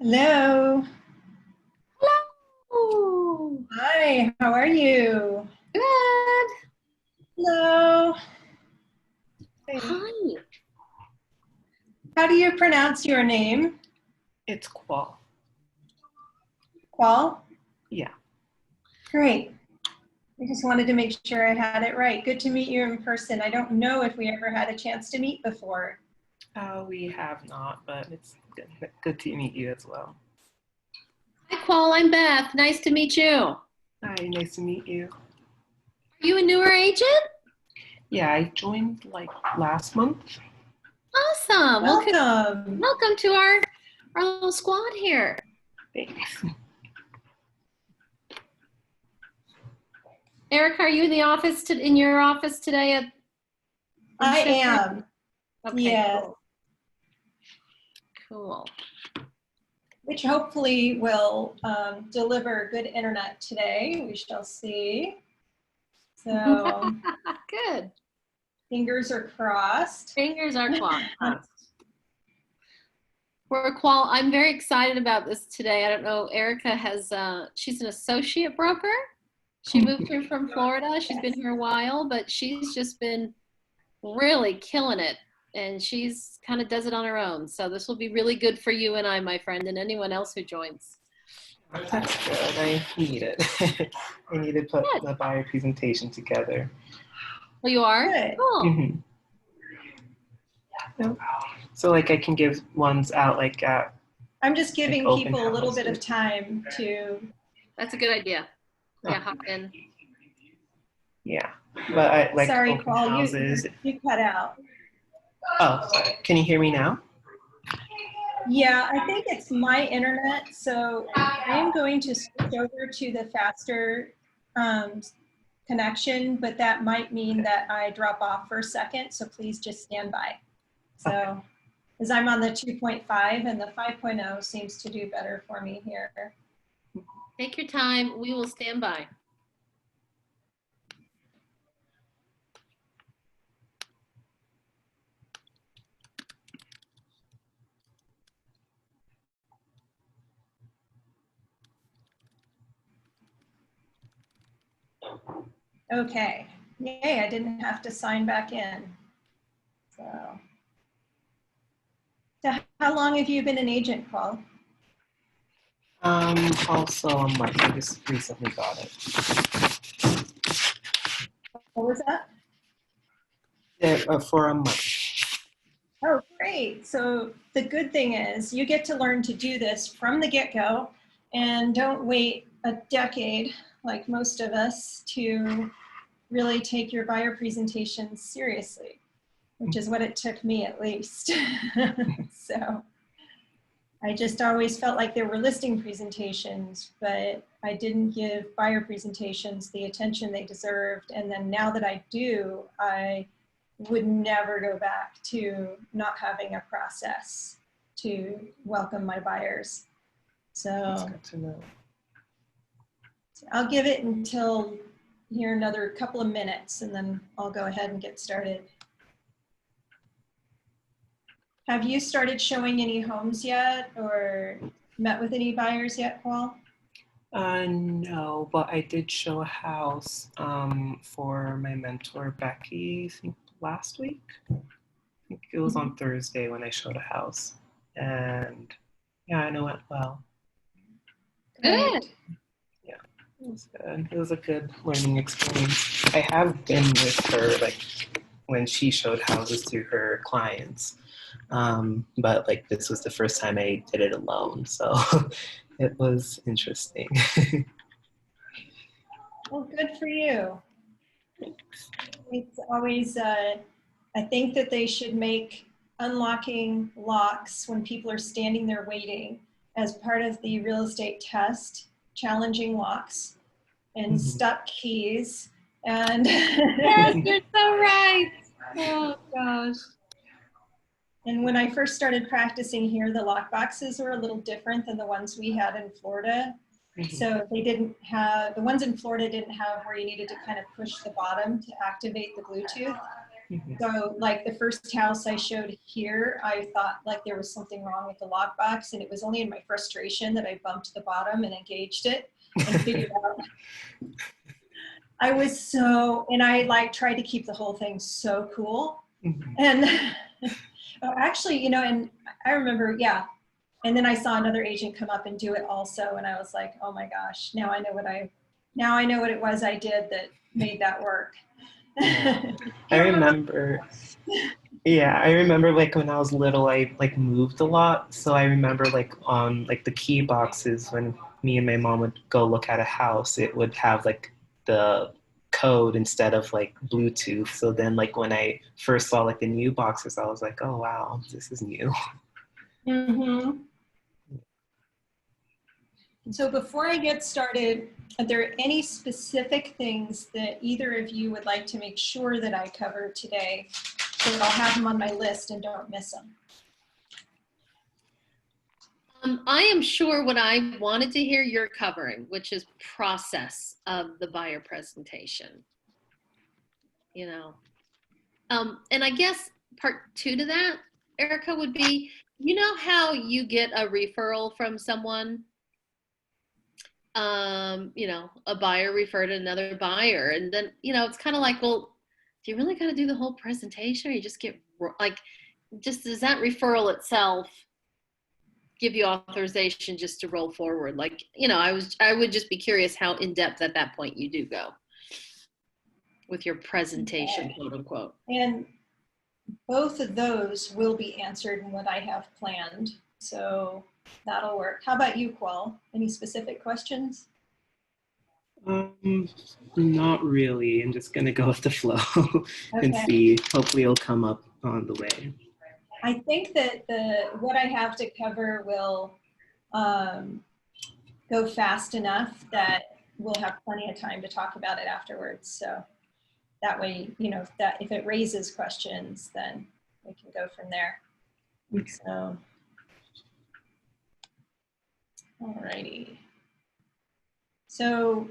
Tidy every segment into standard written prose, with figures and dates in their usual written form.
Hello. Hello. Hi, how are you? Good. Hello. Hey. Hi. How do you pronounce your name? It's Qual. Qual? Yeah. Great. I just wanted to make sure I had it right. Good to meet you in person. I don't know if we ever had a chance to meet before. We have not, but it's good to meet you as well. Hi, Qual. I'm Beth. Nice to meet you. Are Hi, nice to meet you. you a newer agent? Yeah, I joined like last month. Awesome. Welcome. Welcome to our little squad here. Thanks. Erica, are you in the office in your office today? I am. Okay. Yes. Cool. Which hopefully will deliver good internet today. We shall see. So Good. fingers are crossed. Fingers are crossed. For Qual, I'm very excited about this today. I don't know, Erica has, she's an associate broker. She moved here from Florida. She's been here a while, but she's just been really killing it. And she's kind of does it on her own. So this will be really good for you and I, my friend, and anyone else who joins. That's good. I need it. I need to put the buyer presentation together. Oh, you are? Good. Cool. Mm-hmm. Yeah. So like I can give ones out like at I'm just giving like people a little bit of houses. time to. That's a good idea. Yeah, hop in. Yeah, but I like Sorry, open Paul, houses. you cut out. Oh, sorry. Can you hear me now? Yeah, I think it's my internet, so I am going to switch over to the faster connection, but that might mean that I drop off for a second, so please just stand by. So, as I'm on the 2.5 and the 5.0 seems to do better for me here. Take your time. We will stand by. Okay, yay, I didn't have to sign back in. So how long have you been an agent, Paul? Also I'm like I just recently got it. What was that? Yeah, for a month. Oh, great. So the good thing is you get to learn to do this from the get-go and don't wait a decade like most of us to really take your buyer presentations seriously, which is what it took me at least. So I just always felt like there were listing presentations, but I didn't give buyer presentations the attention they deserved. And then now that I do, I would never go back to not having a process to welcome my buyers. That's So good to know. I'll give it until here another couple of minutes and then I'll go ahead and get started. Have you started showing any homes yet or met with any buyers yet, Paul? No, but I did show a house for my mentor Becky, I think last week. I think it was on Thursday when I showed a house. And yeah, I know it well. Good. Yeah, it was good. It was a good learning experience. I have been with her like when she showed houses to her clients. But like this was the first time I did it alone, so it was interesting. Well, good for you. Thanks. It's always, I think that they should make unlocking locks when people are standing there waiting as part of the real estate test, challenging locks and stuck keys. And Yes, you're so right. Oh gosh. And when I first started practicing here, the lock boxes were a little different than the ones we had in Florida. So they didn't have, the ones in Florida didn't have where you needed to kind of push the bottom to activate the Bluetooth. Mhm. So like the first house I showed here, I thought like there was something wrong with the lockbox, and it was only in my frustration that I bumped the bottom and engaged it and figured out. I was so, and I like tried to keep the whole thing so cool. Mhm. And oh, actually, you know, and I remember, yeah. And then I saw another agent come up and do it also, and I was like, oh my gosh, now I know what it was I did that made that work. Yeah. Do I you remember? remember, yeah, I remember like when I was little, I like moved a lot. So I remember like on like the key boxes when me and my mom would go look at a house, it would have like the code instead of like Bluetooth. So then like when I first saw like the new boxes, I was like, oh wow, this is new. Mm-hmm. So before I get started, are there any specific things that either of you would like to make sure that I cover today so that I'll have them on my list and don't miss them? I am sure what I wanted to hear you're covering, which is process of the buyer presentation. You know, and I guess part two to that, Erica, would be, you know how you get a referral from someone, you know, a buyer referred another buyer, and then, you know, it's kind of like, well, do you really got to do the whole presentation, or you just get like, just does that referral itself give you authorization just to roll forward? Like, you know, I would just be curious how in depth at that point you do go with your presentation, quote unquote. And both of those will be answered in what I have planned. So that'll work. How about you, Qual? Any specific questions? Um, Not really. I'm just gonna go with the flow and Okay. see. Hopefully it'll come up on the way. I think that what I have to cover will go fast enough that we'll have plenty of time to talk about it afterwards. So that way, you know, that if it raises questions, then we can go from there. So, alrighty. So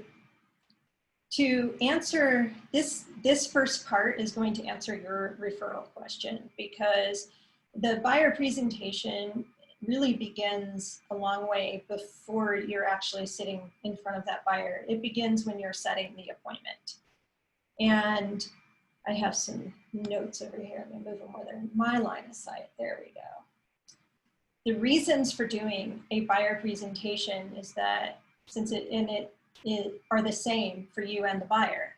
to answer this first part is going to answer your referral question, because the buyer presentation really begins a long way before you're actually sitting in front of that buyer. It begins when you're setting the appointment. And I have some notes over here. I'm gonna move them where they're in my line of sight. There we go. The reasons for doing a buyer presentation is that since it are the same for you and the buyer.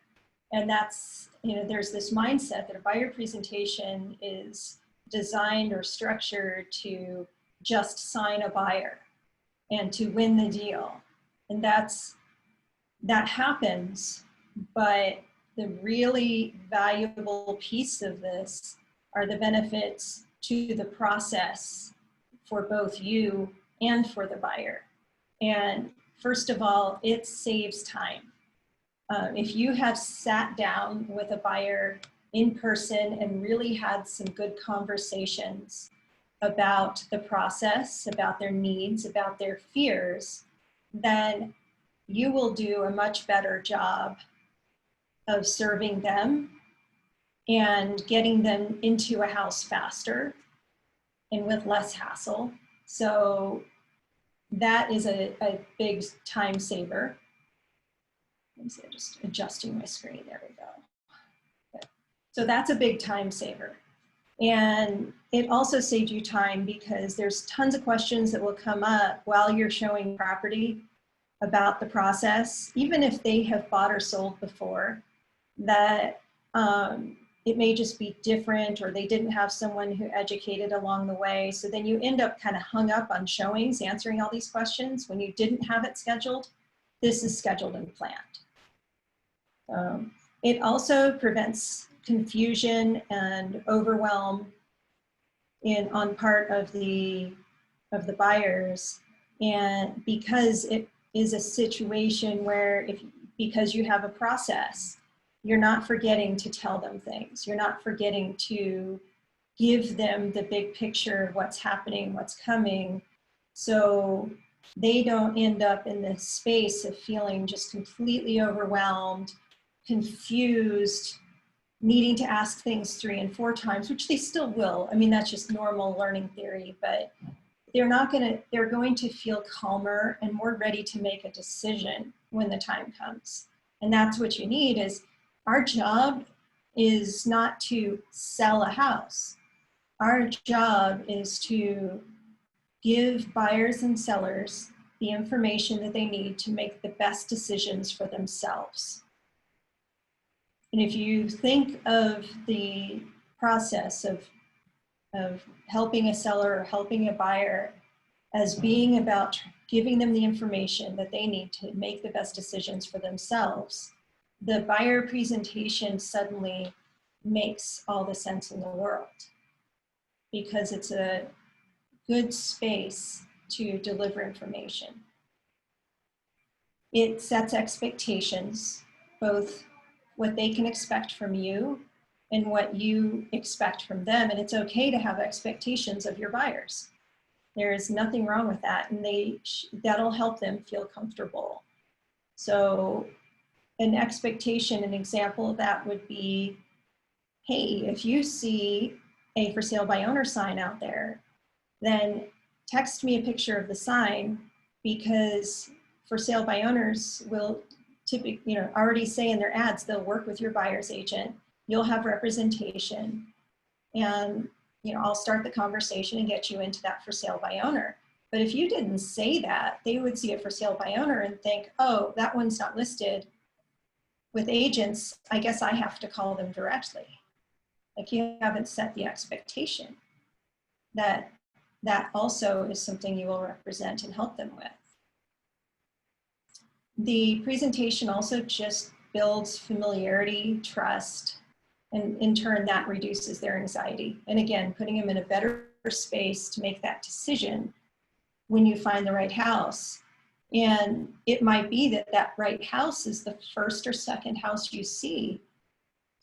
And that's, you know, there's this mindset that a buyer presentation is designed or structured to just sign a buyer and to win the deal. And that happens, but the really valuable piece of this are the benefits to the process for both you and for the buyer. And first of all, it saves time. If you have sat down with a buyer in person and really had some good conversations about the process, about their needs, about their fears, then you will do a much better job of serving them and getting them into a house faster and with less hassle. So that is a big time saver. Let me see, I'm just adjusting my screen. There we go. Okay. So that's a big time saver. And it also saves you time because there's tons of questions that will come up while you're showing property about the process, even if they have bought or sold before, that it may just be different, or they didn't have someone who educated along the way. So then you end up kind of hung up on showings, answering all these questions when you didn't have it scheduled. This is scheduled and planned. It also prevents confusion and overwhelm on part of the buyers, and because it is a situation where because you have a process, you're not forgetting to tell them things. You're not forgetting to give them the big picture of what's happening, what's coming, so they don't end up in this space of feeling just completely overwhelmed, confused, needing to ask things 3 and 4 times, which they still will. I mean, that's just normal learning theory, but they're going to feel calmer and more ready to make a decision when the time comes. And that's what you need. Is our job is not to sell a house. Our job is to give buyers and sellers the information that they need to make the best decisions for themselves. And if you think of the process of helping a seller or helping a buyer as being about giving them the information that they need to make the best decisions for themselves, the buyer presentation suddenly makes all the sense in the world, because it's a good space to deliver information. It sets expectations, both what they can expect from you and what you expect from them. And it's okay to have expectations of your buyers. There is nothing wrong with that. And that'll help them feel comfortable. So an expectation, an example of that would be, hey, if you see a for sale by owner sign out there, then text me a picture of the sign, because for sale by owners will typically, already say in their ads, they'll work with your buyer's agent. You'll have representation, and I'll start the conversation and get you into that for sale by owner. But if you didn't say that, they would see a for sale by owner and think, oh, that one's not listed with agents. I guess I have to call them directly. Like, you haven't set the expectation that also is something you will represent and help them with. The presentation also just builds familiarity, trust, and in turn that reduces their anxiety. And again, putting them in a better space to make that decision when you find the right house. And it might be that that right house is the first or second house you see.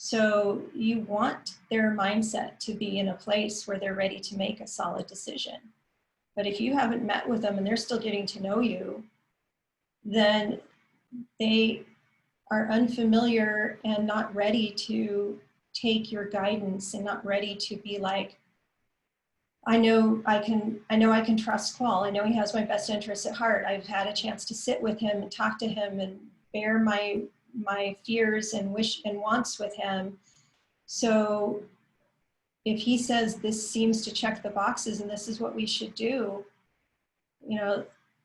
So you want their mindset to be in a place where they're ready to make a solid decision. But if you haven't met with them and they're still getting to know you, then they are unfamiliar and not ready to take your guidance, and not ready to be like, I know I can trust Qual. I know he has my best interests at heart. I've had a chance to sit with him and talk to him and bear my fears and wish and wants with him. So if he says this seems to check the boxes and this is what we should do,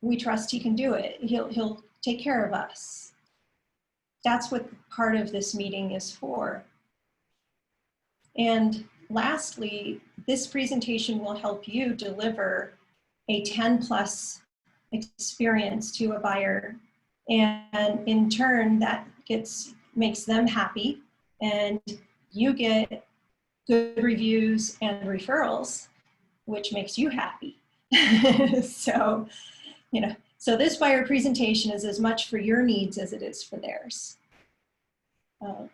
we trust he can do it. He'll take care of us. That's what part of this meeting is for. And lastly, this presentation will help you deliver a 10+ experience to a buyer. And in turn, that makes them happy, and you get good reviews and referrals, which makes you happy. So this buyer presentation is as much for your needs as it is for theirs.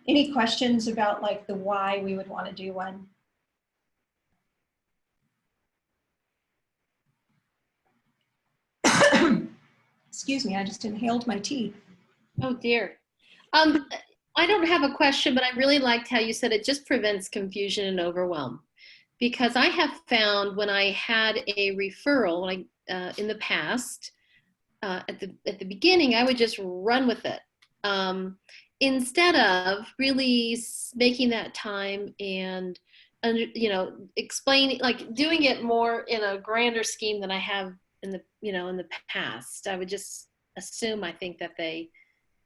Any questions about like the why we would want to do one? Excuse me, I just inhaled my tea. Oh dear. I don't have a question, but I really liked how you said it just prevents confusion and overwhelm. Because I have found when I had a referral, in the past, at the beginning, I would just run with it. Instead of really making that time and, explaining, like doing it more in a grander scheme than I have in the past. I would just assume, I think, that they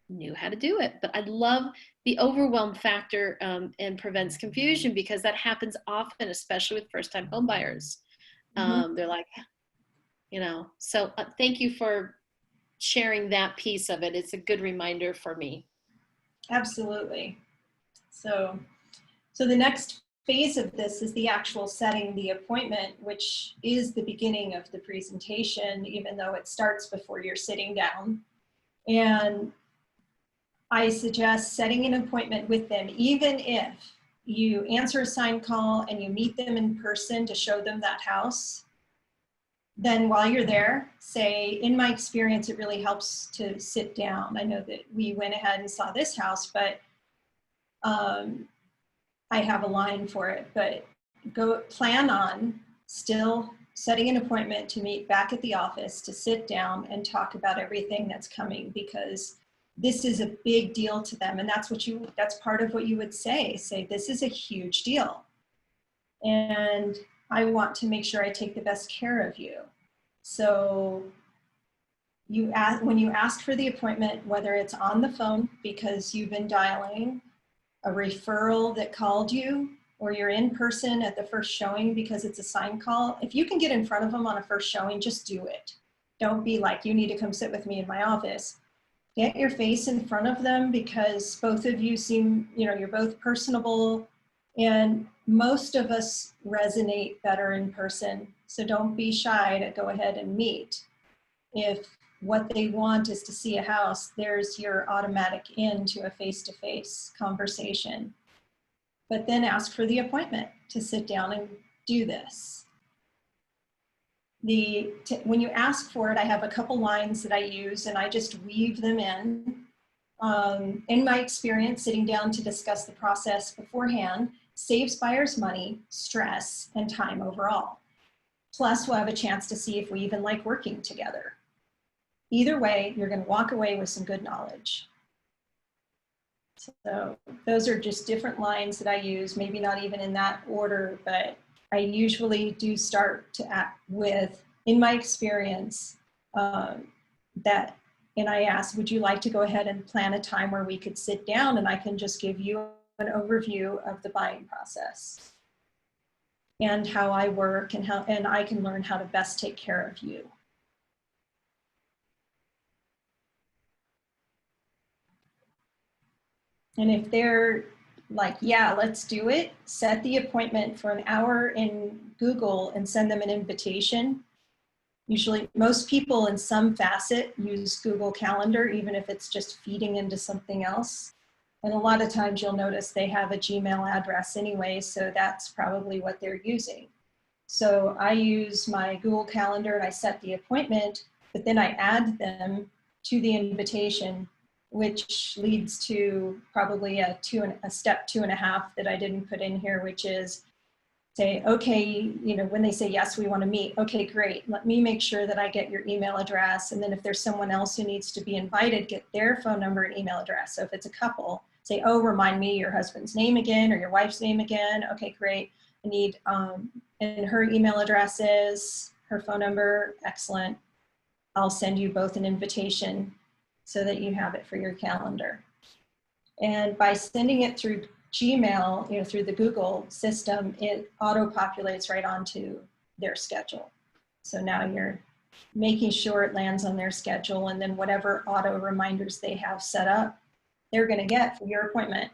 knew how to do it. But I love the overwhelm factor, and prevents confusion, because that happens often, especially with first-time home buyers. They're like, so thank you for sharing that piece of it. It's a good reminder for me. Absolutely. So the next phase of this is the actual setting the appointment, which is the beginning of the presentation, even though it starts before you're sitting down. And I suggest setting an appointment with them, even if you answer a sign call and you meet them in person to show them that house. Then while you're there, say, in my experience, it really helps to sit down. I know that we went ahead and saw this house, but I have a line for it, but go plan on still setting an appointment to meet back at the office to sit down and talk about everything that's coming, because this is a big deal to them. And that's part of what you would say, this is a huge deal. And I want to make sure I take the best care of you. So when you ask for the appointment, whether it's on the phone because you've been dialing, a referral that called you, or you're in person at the first showing because it's a sign call, if you can get in front of them on a first showing, just do it. Don't be like, you need to come sit with me in my office. Get your face in front of them, because both of you seem, you're both personable, and most of us resonate better in person. So don't be shy to go ahead and meet. If what they want is to see a house, there's your automatic into a face-to-face conversation. But then ask for the appointment to sit down and do this. When you ask for it, I have a couple lines that I use, and I just weave them in. In my experience, sitting down to discuss the process beforehand saves buyers money, stress, and time overall. Plus, we'll have a chance to see if we even like working together. Either way, you're going to walk away with some good knowledge. So those are just different lines that I use, maybe not even in that order, but I usually do start to act with, in my experience, and I ask, would you like to go ahead and plan a time where we could sit down and I can just give you an overview of the buying process and how I work, and I can learn how to best take care of you. And if they're like, yeah, let's do it, set the appointment for an hour in Google and send them an invitation. Usually, most people in some facet use Google Calendar, even if it's just feeding into something else. And a lot of times you'll notice they have a Gmail address anyway, so that's probably what they're using. So I use my Google Calendar and I set the appointment, but then I add them to the invitation, which leads to probably a step 2.5 that I didn't put in here, which is say, okay, when they say, yes, we want to meet. Okay, great. Let me make sure that I get your email address. And then if there's someone else who needs to be invited, get their phone number and email address. So if it's a couple, say, oh, remind me your husband's name again or your wife's name again. Okay, great. I need, and her email address is, her phone number. Excellent. I'll send you both an invitation so that you have it for your calendar. And by sending it through Gmail, through the Google system, it auto-populates right onto their schedule. So now you're making sure it lands on their schedule, and then whatever auto reminders they have set up, they're gonna get for your appointment.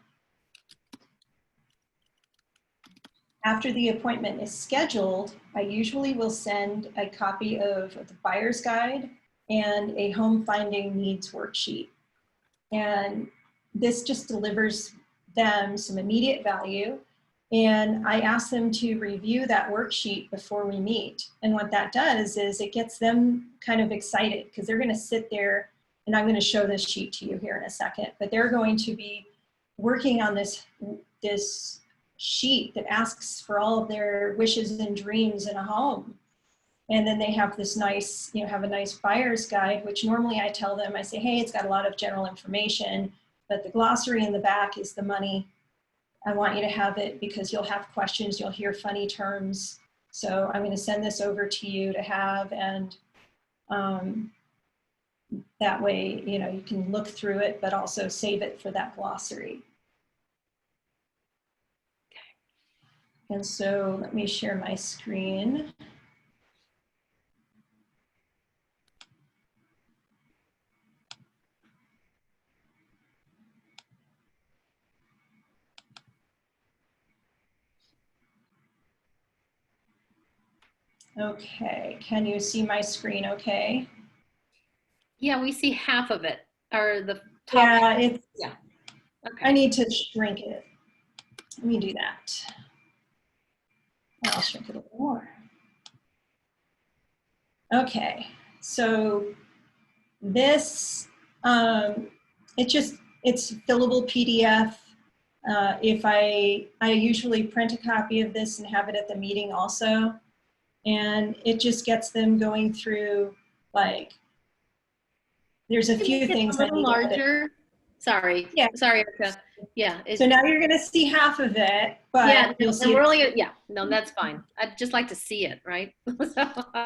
After the appointment is scheduled, I usually will send a copy of the buyer's guide and a home finding needs worksheet. And this just delivers them some immediate value. And I ask them to review that worksheet before we meet. And what that does is it gets them kind of excited, because they're going to sit there, and I'm going to show this sheet to you here in a second, but they're going to be working on this sheet that asks for all of their wishes and dreams in a home. And then they have this nice, have a nice buyer's guide, which normally I tell them, I say, hey, it's got a lot of general information, but the glossary in the back is the money. I want you to have it because you'll have questions, you'll hear funny terms. So I'm going to send this over to you to have, and that way, you can look through it, but also save it for that glossary. And so let me share my screen. Okay, can you see my screen okay? Yeah, we see half of it, or the top. Yeah, Yeah. Okay. I need to shrink it. Let me do that. I'll shrink it a little more. Okay, so this, it's fillable PDF. If I usually print a copy of this and have it at the meeting also, and it just gets them going through, like, there's a few It's things a I little need to edit. larger. Sorry. Yeah. Sorry, Erica. Yeah. So now you're going to see half of it, but yeah, you'll and see. we're only, yeah, no, that's fine. I'd just like to see it, right?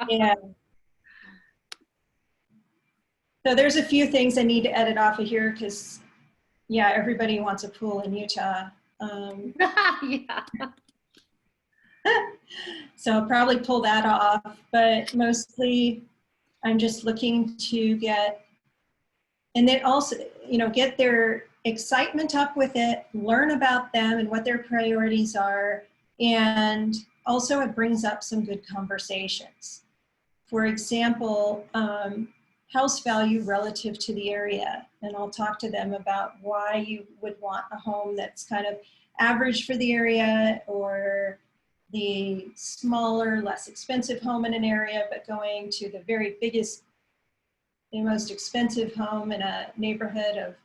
Yeah. So there's a few things I need to edit off of here because, yeah, everybody wants a pool in Utah. Yeah. So I'll probably pull that off, but mostly I'm just looking to get, and then also, you know, get their excitement up with it, learn about them and what their priorities are, and also it brings up some good conversations. For example, house value relative to the area, and I'll talk to them about why you would want a home that's kind of average for the area, or the smaller, less expensive home in an area, but going to the very biggest, the most expensive home in a neighborhood of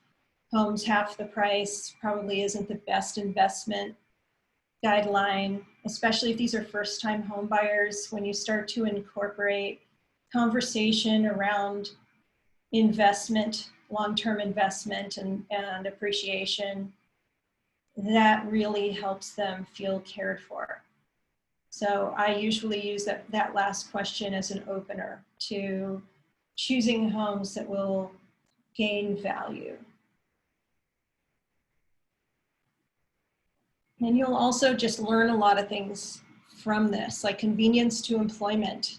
homes half the price probably isn't the best investment guideline, especially if these are first-time home buyers. When you start to incorporate conversation around investment, long-term investment and appreciation, that really helps them feel cared for. So I usually use that last question as an opener to choosing homes that will gain value. And you'll also just learn a lot of things from this, like convenience to employment.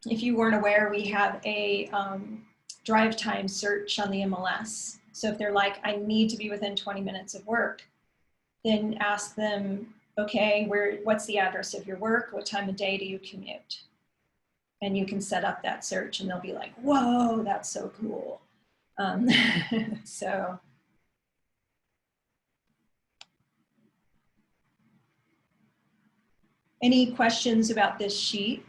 If you weren't aware, we have a drive time search on the MLS. So if they're like, I need to be within 20 minutes of work, then ask them, okay, what's the address of your work? What time of day do you commute? And you can set up that search and they'll be like, whoa, that's so cool. So. Any questions about this sheet?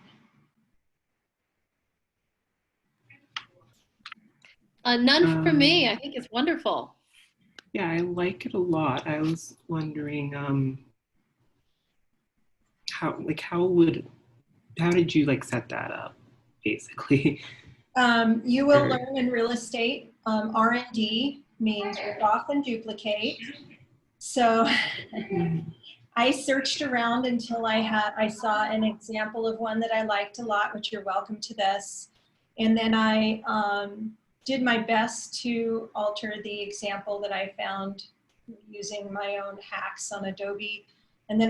None for me. I think it's wonderful. Yeah, I like it a lot. I was wondering how did you like set that up, basically? You will learn in real estate, R&D means rip off and duplicate. So I searched around until I saw an example of one that I liked a lot, which you're welcome to this. And then I did my best to alter the example that I found using my own hacks on Adobe. And then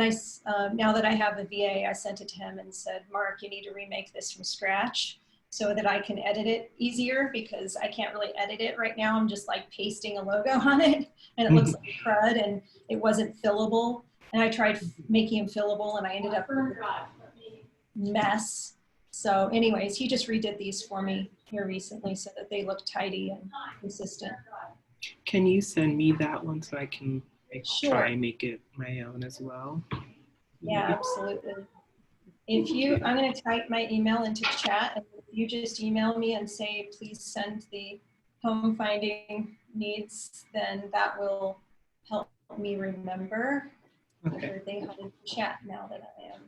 now that I have the VA, I sent it to him and said, Mark, you need to remake this from scratch so that I can edit it easier, because I can't really edit it right now. I'm just like pasting a logo on it and it looks like crud and it wasn't fillable. And I tried making him fillable and I ended up with a mess. So anyways, he just redid these for me here recently so that they look tidy and consistent. Can you send me that one so I can Sure. try and make it my own as well? Yeah, absolutely. I'm going to type my email into chat, and if you just email me and say, please send the home finding needs, then that will help me remember. Okay. They have a chat now that I am.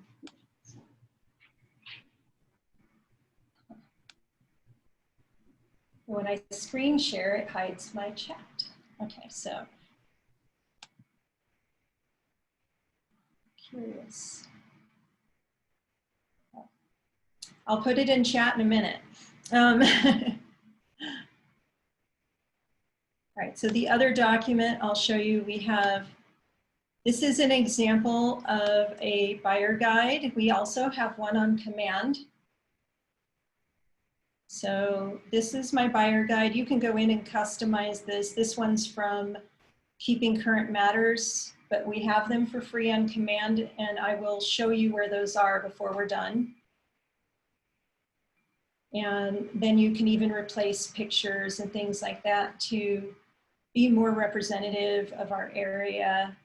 When I screen share, it hides my chat. Okay, so curious. I'll put it in chat in a minute. All right, so the other document I'll show you, this is an example of a buyer guide. We also have one on command. So this is my buyer guide. You can go in and customize this. This one's from Keeping Current Matters, but we have them for free on command, and I will show you where those are before we're done. And then you can even replace pictures and things like that to be more representative of our area,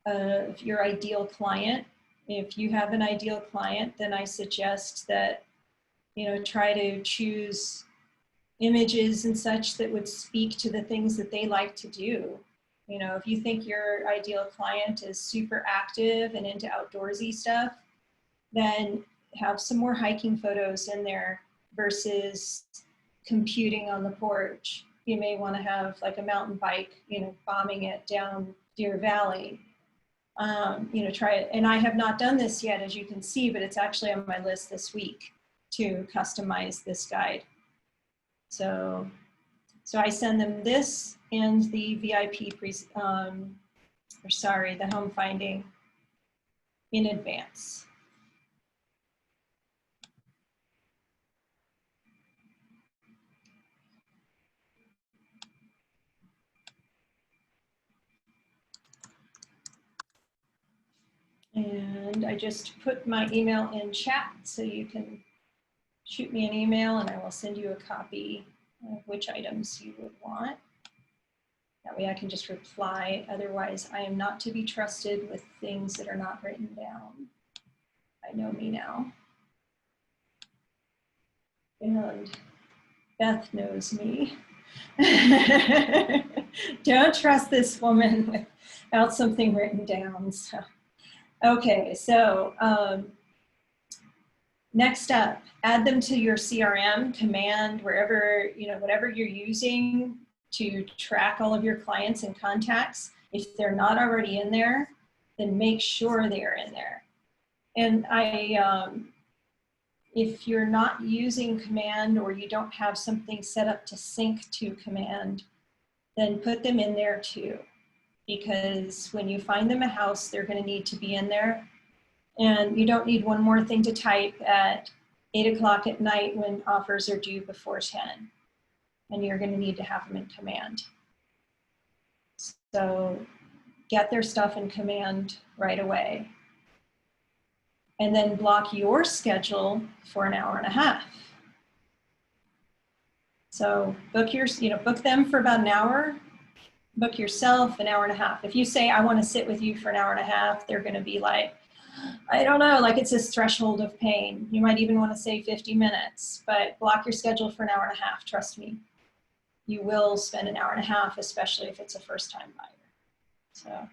of your ideal client. If you have an ideal client, then I suggest that, you know, try to choose images and such that would speak to the things that they like to do. You know, if you think your ideal client is super active and into outdoorsy stuff, then have some more hiking photos in there versus computing on the porch. You may want to have like a mountain bike, you know, bombing it down Deer Valley. You know, try it. And I have not done this yet, as you can see, but it's actually on my list this week to customize this guide. So I send them this and the VIP, the home finding in advance. And I just put my email in chat so you can shoot me an email and I will send you a copy of which items you would want. That way I can just reply. Otherwise, I am not to be trusted with things that are not written down. I know me now. And Beth knows me. Don't trust this woman without something written down. So. Okay, so next up, add them to your CRM, Command, wherever, you know, whatever you're using to track all of your clients and contacts. If they're not already in there, then make sure they are in there. And if you're not using Command or you don't have something set up to sync to Command, then put them in there too. Because when you find them a house, they're going to need to be in there. And you don't need one more thing to type at 8 o'clock at night when offers are due before 10. And you're going to need to have them in Command. So get their stuff in Command right away. And then block your schedule for an hour and a half. So book them for about an hour. Book yourself an hour and a half. If you say, I want to sit with you for an hour and a half, they're going to be like, I don't know, like it's this threshold of pain. You might even want to say 50 minutes, but block your schedule for an hour and a half. Trust me, you will spend an hour and a half, especially if it's a first-time buyer. So.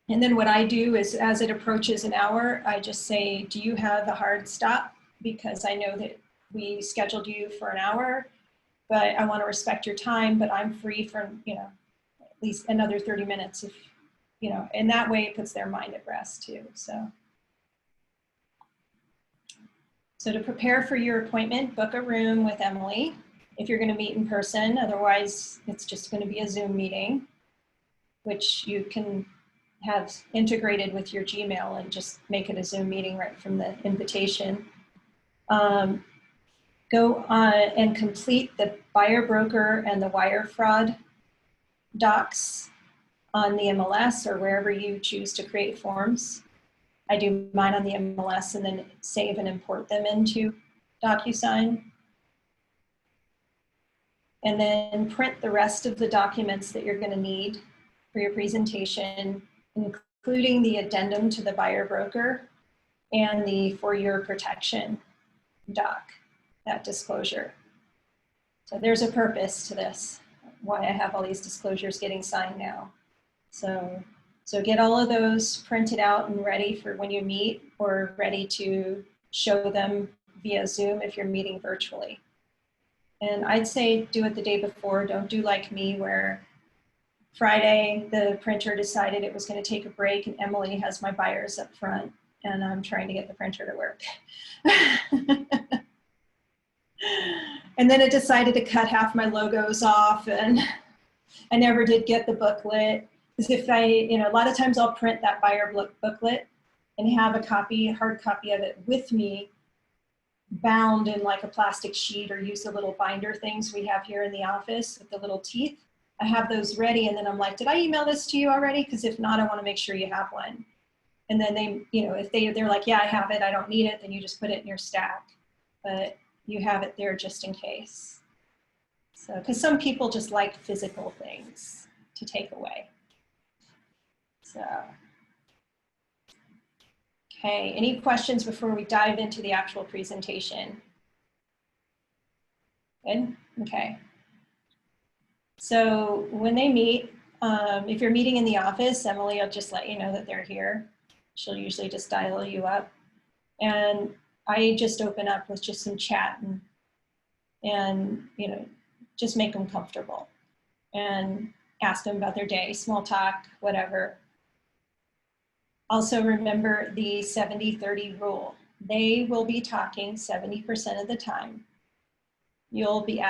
And then what I do is as it approaches an hour, I just say, do you have a hard stop? Because I know that we scheduled you for an hour, but I want to respect your time, but I'm free for, you know, at least another 30 minutes if, you know, and that way it puts their mind at rest too. So to prepare for your appointment, book a room with Emily if you're going to meet in person. Otherwise, it's just going to be a Zoom meeting, which you can have integrated with your Gmail and just make it a Zoom meeting right from the invitation. Go on and complete the buyer broker and the wire fraud docs on the MLS or wherever you choose to create forms. I do mine on the MLS and then save and import them into DocuSign. And then print the rest of the documents that you're going to need for your presentation, including the addendum to the buyer broker and the for your protection doc, that disclosure. So there's a purpose to this, why I have all these disclosures getting signed now. So get all of those printed out and ready for when you meet or ready to show them via Zoom if you're meeting virtually. And I'd say do it the day before. Don't do like me where Friday the printer decided it was going to take a break and Emily has my buyers up front and I'm trying to get the printer to work. And then it decided to cut half my logos off and I never did get the booklet. Because if a lot of times I'll print that buyer booklet and have a copy, hard copy of it with me, bound in like a plastic sheet or use the little binder things we have here in the office with the little teeth. I have those ready and then I'm like, did I email this to you already? Because if not, I want to make sure you have one. And then they, if they're like, yeah, I have it, I don't need it, then you just put it in your stack. But you have it there just in case. So, because some people just like physical things to take away. So, Okay, any questions before we dive into the actual presentation? Good, okay. So when they meet, if you're meeting in the office, Emily will just let you know that they're here. She'll usually just dial you up. And I just open up with just some chat and you know, just make them comfortable and ask them about their day, small talk, whatever. Also remember the 70-30 rule. They will be talking 70% of the time. You'll be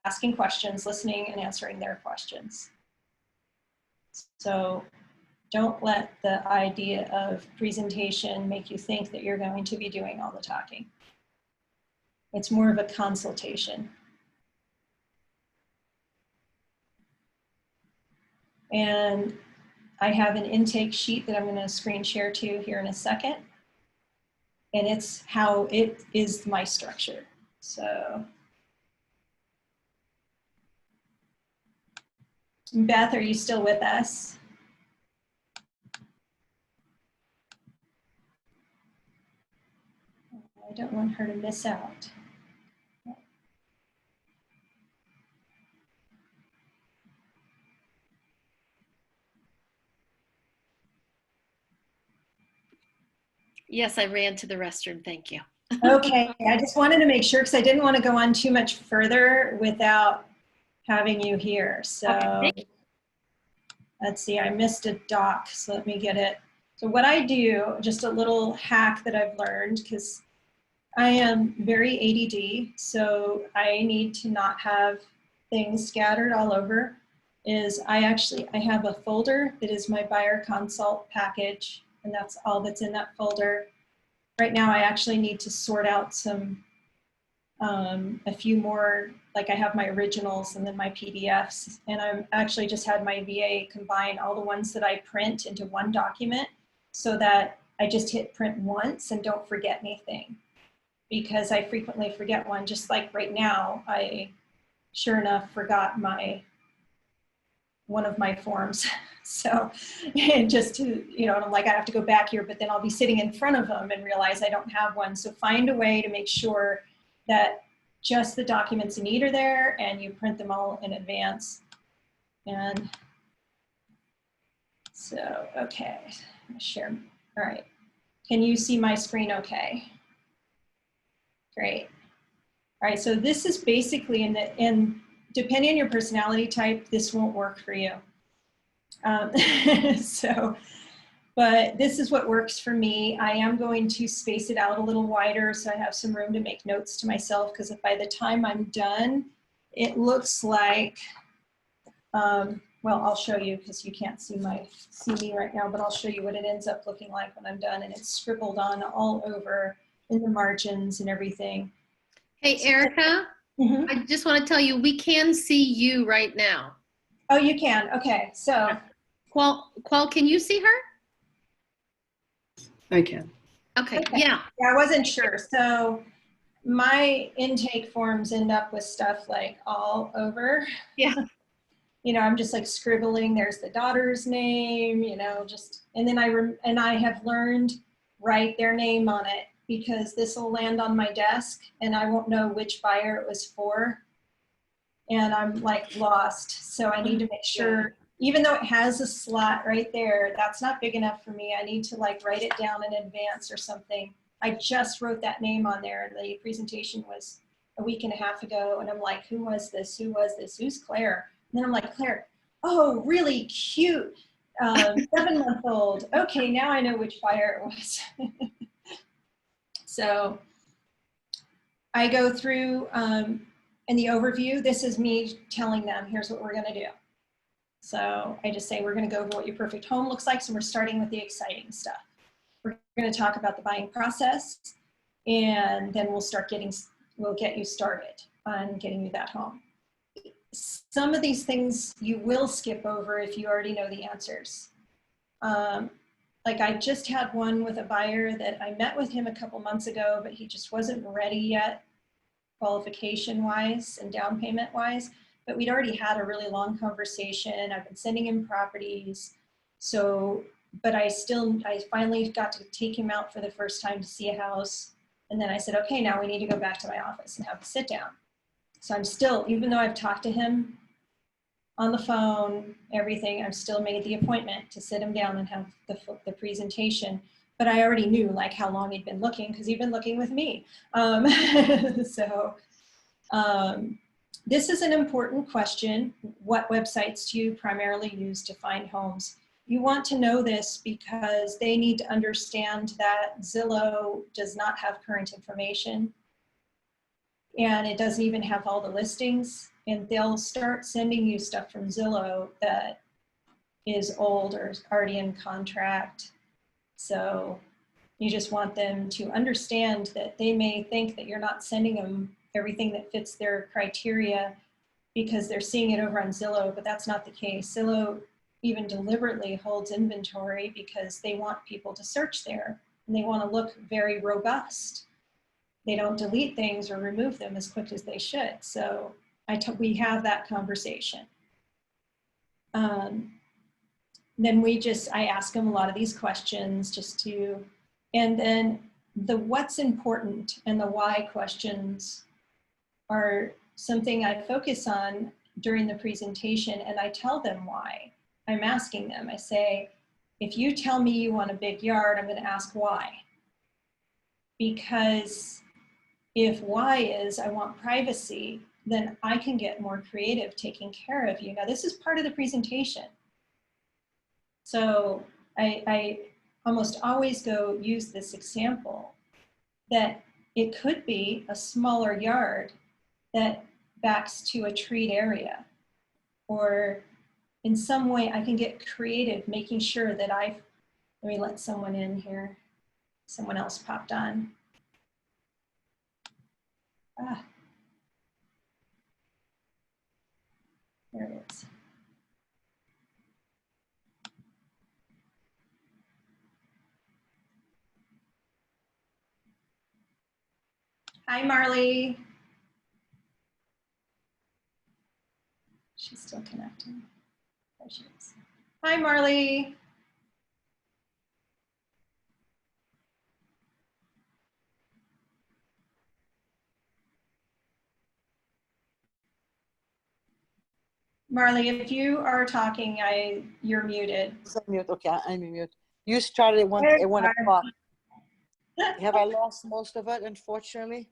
asking questions, listening, and answering their questions. So don't let the idea of presentation make you think that you're going to be doing all the talking. It's more of a consultation. And I have an intake sheet that I'm going to screen share to you here in a second. And it's how it is my structure. So, Beth, are you still with us? I don't want her to miss out. Yes, I ran to the restroom. Thank you. Okay, I just wanted to make sure because I didn't want to go on too much further without having you here. So Okay. let's see, I missed a doc, so let me get it. So what I do, just a little hack that I've learned, because I am very ADD, so I need to not have things scattered all over, is I have a folder that is my buyer consult package, and that's all that's in that folder. Right now, I actually need to sort out a few more, like I have my originals and then my PDFs, and I'm actually just had my VA combine all the ones that I print into one document so that I just hit print once and don't forget anything, because I frequently forget one. Just like right now, I sure enough forgot one of my forms. So, and just to, you know, and I'm like, I have to go back here, but then I'll be sitting in front of them and realize I don't have one. So find a way to make sure that just the documents you need are there and you print them all in advance. And so, okay, share. All right. Can you see my screen okay? Great. All right, so this is basically and depending on your personality type, this won't work for you. But this is what works for me. I am going to space it out a little wider so I have some room to make notes to myself, because if by the time I'm done, it looks like, well, I'll show you because you can't see me right now, but I'll show you what it ends up looking like when I'm done, and it's scribbled on all over in the margins and everything. Hey, Erica, I just want to tell you, we can see you right now. Oh, you can. Okay. So, Qual, can you see her? I can. Okay. Okay. Yeah. Yeah, I wasn't sure. So my intake forms end up with stuff like all over. Yeah. You know, I'm just like scribbling. There's the daughter's name, you know, just, and then I have learned write their name on it, because this will land on my desk and I won't know which buyer it was for. And I'm like lost. So I need to make sure, even though it has a slot right there, that's not big enough for me. I need to like write it down in advance or something. I just wrote that name on there. The presentation was a week and a half ago. And I'm like, who was this? Who was this? Who's Claire? And then I'm like, Claire, oh, really cute. 7-month-old. Okay, now I know which buyer it was. So I go through in the overview, this is me telling them, here's what we're going to do. So I just say, we're going to go over what your perfect home looks like. So we're starting with the exciting stuff. We're going to talk about the buying process, and then we'll get you started on getting you that home. Some of these things you will skip over if you already know the answers. Like I just had one with a buyer that I met with him a couple months ago, but he just wasn't ready yet, qualification wise and down payment wise, but we'd already had a really long conversation. I've been sending him properties. So but I finally got to take him out for the first time to see a house. And then I said, okay, now we need to go back to my office and have a sit down. So I'm still, even though I've talked to him on the phone, everything, I've still made the appointment to sit him down and have the presentation. But I already knew like how long he'd been looking because he'd been looking with me. This is an important question. What websites do you primarily use to find homes? You want to know this because they need to understand that Zillow does not have current information, and it doesn't even have all the listings, and they'll start sending you stuff from Zillow that is old or already in contract. So you just want them to understand that they may think that you're not sending them everything that fits their criteria because they're seeing it over on Zillow, but that's not the case. Zillow even deliberately holds inventory because they want people to search there and they want to look very robust. They don't delete things or remove them as quick as they should. So we have that conversation. Then I ask them a lot of these questions and then the what's important and the why questions are something I focus on during the presentation, and I tell them why. I'm asking them, I say, if you tell me you want a big yard, I'm going to ask why. Because if why is I want privacy, then I can get more creative taking care of you. Now, this is part of the presentation. So I almost always use this example that it could be a smaller yard that backs to a treed area, or in some way I can get creative making sure that let me let someone in here. Someone else popped on. There it is. Hi, Marley. She's still connecting. There she is. Hi, Marley. Marley, if you are talking, you're muted. Mute. Okay, I'm mute. You started at 1 o'clock. Have I lost most of it, unfortunately?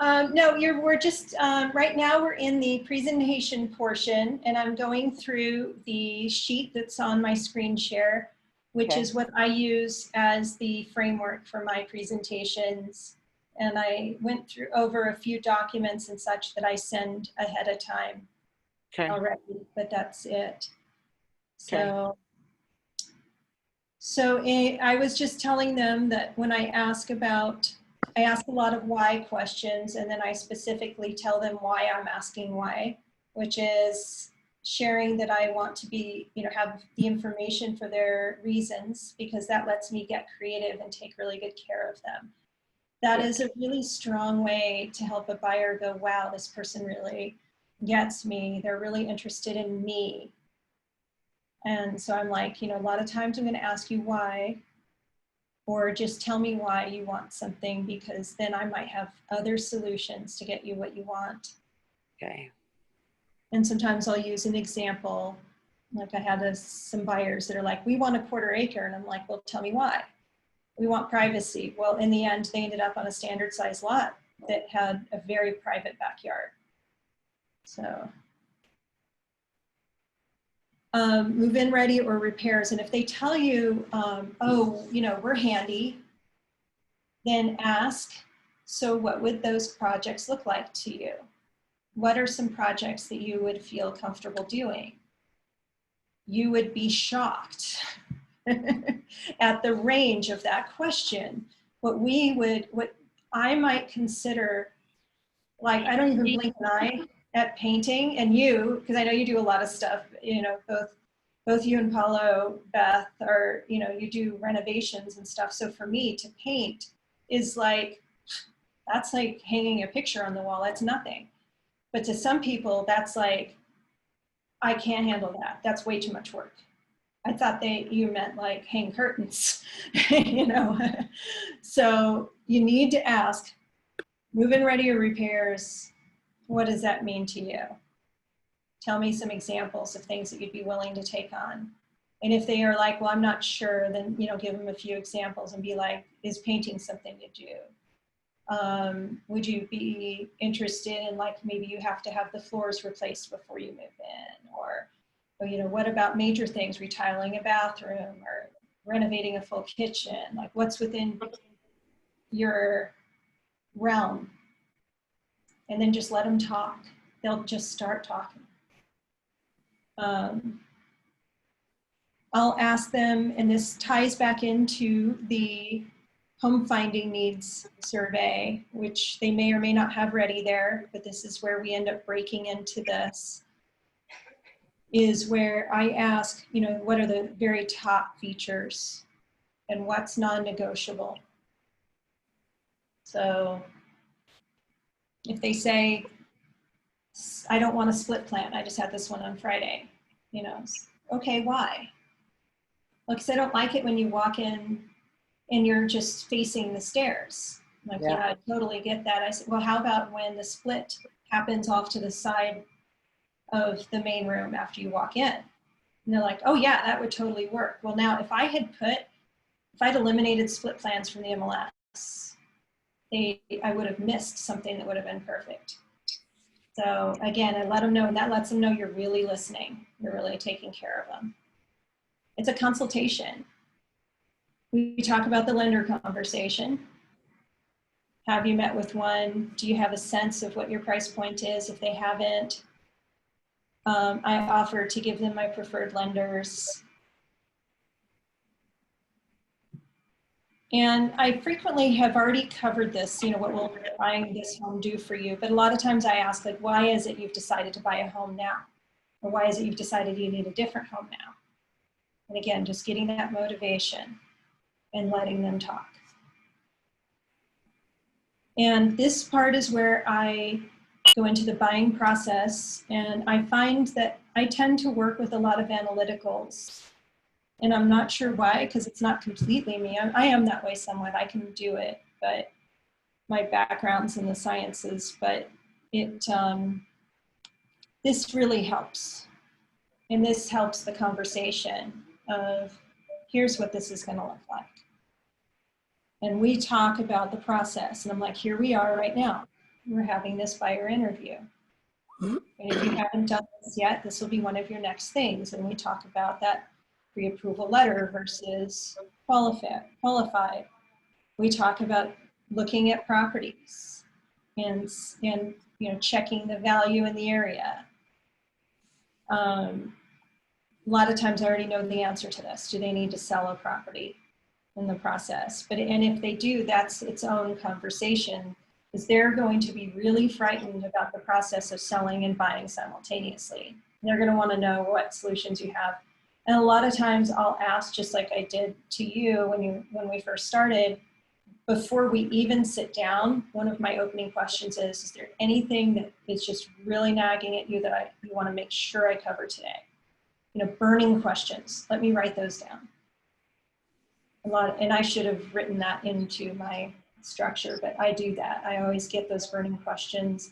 No, we're just, right now we're in the presentation portion, and I'm going through the sheet that's on my screen share, which is what I use as the framework for my presentations. And I went over a few documents and such that I send ahead of time already, but that's it. I was just telling them that when I ask a lot of why questions, and then I specifically tell them why I'm asking why, which is sharing that I want to have the information for their reasons, because that lets me get creative and take really good care of them. That is a really strong way to help a buyer go, wow, this person really gets me. They're really interested in me. And so I'm like, a lot of times I'm going to ask you why, or just tell me why you want something, because then I might have other solutions to get you what you want. Okay. And sometimes I'll use an example. Like I had some buyers that are like, we want a 1/4 acre. And I'm like, well, tell me why. We want privacy. Well, in the end, they ended up on a standard size lot that had a very private backyard. So move-in ready or repairs. And if they tell you, oh, we're handy, then ask, so what would those projects look like to you? What are some projects that you would feel comfortable doing? You would be shocked at the range of that question. What I might consider, like, I don't even blink an eye at painting, and you, because I know you do a lot of stuff, both you and Paulo, Beth, are, you do renovations and stuff. So for me to paint is like, that's like hanging a picture on the wall. That's nothing. But to some people, that's like, I can't handle that. That's way too much work. I thought you meant like hang curtains, you know. So you need to ask, move-in ready or repairs, what does that mean to you? Tell me some examples of things that you'd be willing to take on. And if they are like, well, I'm not sure, then, you know, give them a few examples and be like, is painting something you do? Would you be interested in, like, maybe you have to have the floors replaced before you move in? Or, you know, what about major things, retiling a bathroom or renovating a full kitchen? Like, what's within your realm? And then just let them talk. They'll just start talking. I'll ask them, and this ties back into the home finding needs survey, which they may or may not have ready there, but this is where we end up breaking into this, is where I ask, you know, what are the very top features and what's non-negotiable? So if they say, I don't want a split plan, I just had this one on Friday, you know, okay, why? Well, because I don't like it when you walk in and you're just facing the stairs. Like, yeah, I totally get that. I said, well, how about when the split happens off to the side of the main room after you walk in? And they're like, oh yeah, that would totally work. Well, now if I'd eliminated split plans from the MLS, I would have missed something that would have been perfect. So again, I let them know, and that lets them know you're really listening. You're really taking care of them. It's a consultation. We talk about the lender conversation. Have you met with one? Do you have a sense of what your price point is? If they haven't, I offer to give them my preferred lenders. And I frequently have already covered this, you know, what will buying this home do for you? But a lot of times I ask, like, why is it you've decided to buy a home now? Or why is it you've decided you need a different home now? And again, just getting that motivation and letting them talk. And this part is where I go into the buying process, and I find that I tend to work with a lot of analyticals. And I'm not sure why, because it's not completely me. I am that way somewhat. I can do it, but my background's in the sciences, but this really helps. And this helps the conversation of, here's what this is gonna look like. And we talk about the process, and I'm like, here we are right now. We're having this buyer interview. And if you haven't done this yet, this will be one of your next things. And we talk about that pre-approval letter versus qualified. We talk about looking at properties and you know, checking the value in the area. A lot of times I already know the answer to this. Do they need to sell a property in the process? And if they do, that's its own conversation, is they're going to be really frightened about the process of selling and buying simultaneously. They're going to want to know what solutions you have. And a lot of times I'll ask, just like I did to you when we first started, before we even sit down, one of my opening questions is there anything that is just really nagging at you that you want to make sure I cover today? You know, burning questions. Let me write those down. And I should have written that into my structure, but I do that. I always get those burning questions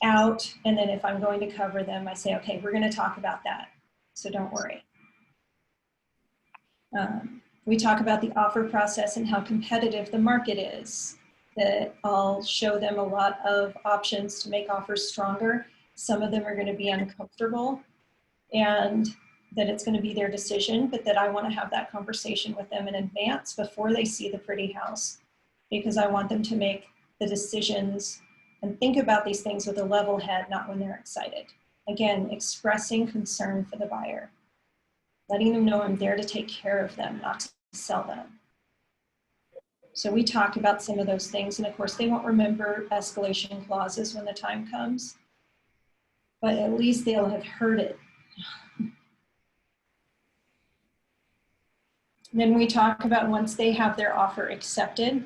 out, and then if I'm going to cover them, I say, okay, we're going to talk about that, so don't worry. We talk about the offer process and how competitive the market is. That I'll show them a lot of options to make offers stronger. Some of them are going to be uncomfortable, and that it's going to be their decision, but that I want to have that conversation with them in advance before they see the pretty house, because I want them to make the decisions and think about these things with a level head, not when they're excited. Again, expressing concern for the buyer, letting them know I'm there to take care of them, not to sell them. So we talk about some of those things, and of course they won't remember escalation clauses when the time comes, but at least they'll have heard it. Then we talk about once they have their offer accepted.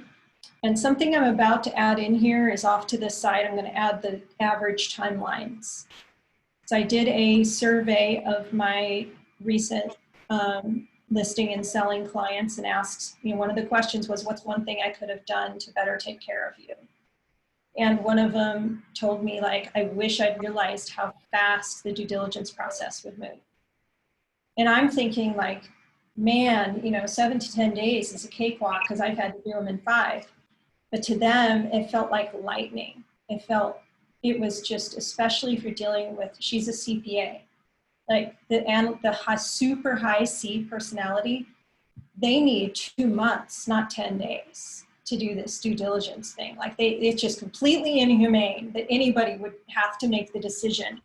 And something I'm about to add in here is off to this side. I'm going to add the average timelines. So I did a survey of my recent listing and selling clients, and asked, one of the questions was, what's one thing I could have done to better take care of you? And one of them told me, like, I wish I'd realized how fast the due diligence process would move. And I'm thinking, like, man, 7 to 10 days is a cakewalk because I've had to do them in 5. But to them, it felt like lightning. It was just, especially if you're dealing with, she's a CPA, like the super high C personality, they need 2 months, not 10 days to do this due diligence thing. Like it's just completely inhumane that anybody would have to make the decision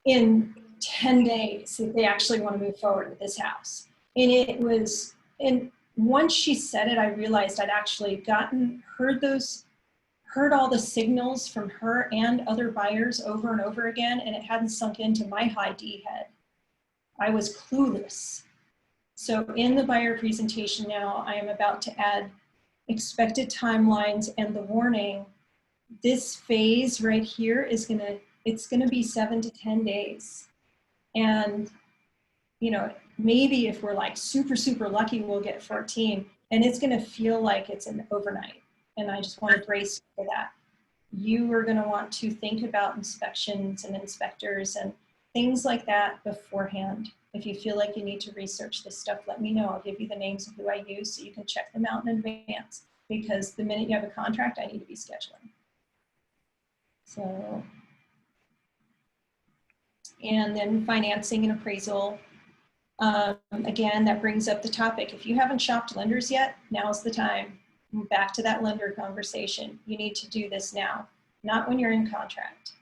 in 10 days if they actually want to move forward with this house. And once she said it, I realized I'd actually heard all the signals from her and other buyers over and over again, and it hadn't sunk into my high D head. I was clueless. So in the buyer presentation now, I am about to add expected timelines and the warning. This phase right here it's gonna be 7 to 10 days. And, maybe if we're like super, super lucky, we'll get 14, and it's gonna feel like it's an overnight. And I just want to brace for that. You are gonna want to think about inspections and inspectors and things like that beforehand. If you feel like you need to research this stuff, let me know. I'll give you the names of who I use so you can check them out in advance, because the minute you have a contract, I need to be scheduling. So, and then financing and appraisal. Again, that brings up the topic. If you haven't shopped lenders yet, now's the time. Back to that lender conversation. You need to do this now, not when you're in contract.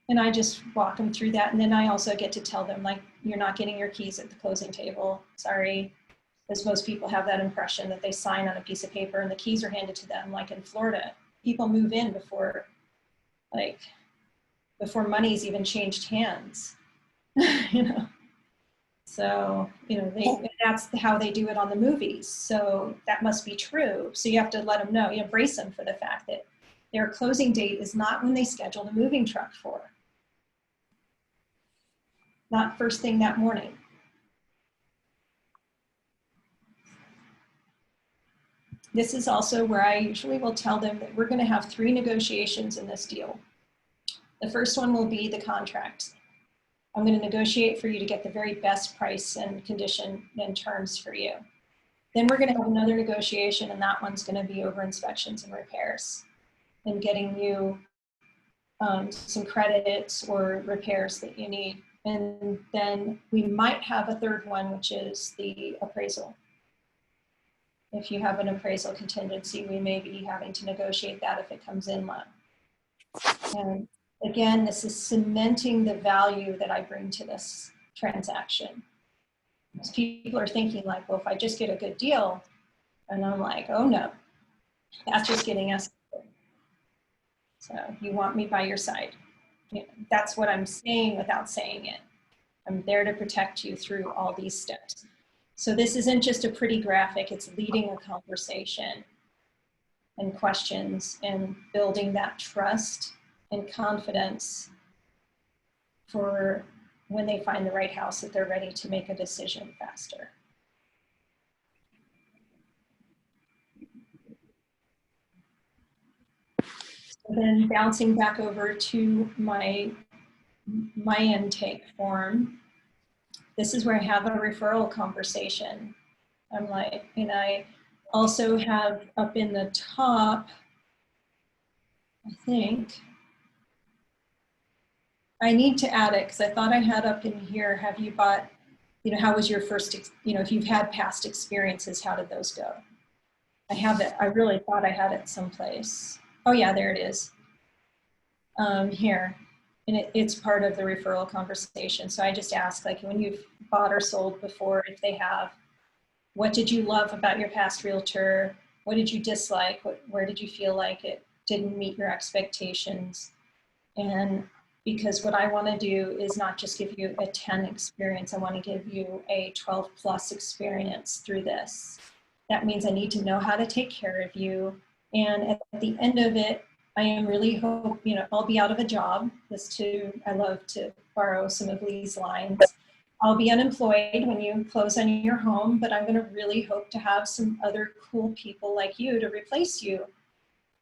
And I just walk them through that. And then I also get to tell them, like, you're not getting your keys at the closing table. Sorry. Because most people have that impression that they sign on a piece of paper and the keys are handed to them. Like in Florida, people move in before money's even changed hands. So, that's how they do it on the movies. So that must be true. So you have to let them know, brace them for the fact that their closing date is not when they schedule the moving truck for. Not first thing that morning. This is also where I usually will tell them that we're going to have 3 negotiations in this deal. The first one will be the contract. I'm going to negotiate for you to get the very best price and condition and terms for you. Then we're going to have another negotiation, and that one's going to be over inspections and repairs and getting you some credits or repairs that you need. And then we might have a third one, which is the appraisal. If you have an appraisal contingency, we may be having to negotiate that if it comes in low. And again, this is cementing the value that I bring to this transaction. Because people are thinking like, well, if I just get a good deal, and I'm like, oh no, that's just getting us. So you want me by your side. That's what I'm saying without saying it. I'm there to protect you through all these steps. So this isn't just a pretty graphic, it's leading a conversation and questions and building that trust and confidence for when they find the right house that they're ready to make a decision faster. So then bouncing back over to my intake form, this is where I have a referral conversation. I'm like, and I also have up in the top, I think, I need to add it because I thought I had up in here, have you bought, how was your first, if you've had past experiences, how did those go? I have it, I really thought I had it someplace. Oh yeah, there it is. Here, and it's part of the referral conversation. So I just ask, like, when you've bought or sold before, if they have, what did you love about your past realtor? What did you dislike? Where did you feel like it didn't meet your expectations? And because what I want to do is not just give you a 10 experience, I want to give you a 12 plus experience through this. That means I need to know how to take care of you. And at the end of it, I am really hope, I'll be out of a job. I love to borrow some of Lee's lines. I'll be unemployed when you close on your home, but I'm going to really hope to have some other cool people like you to replace you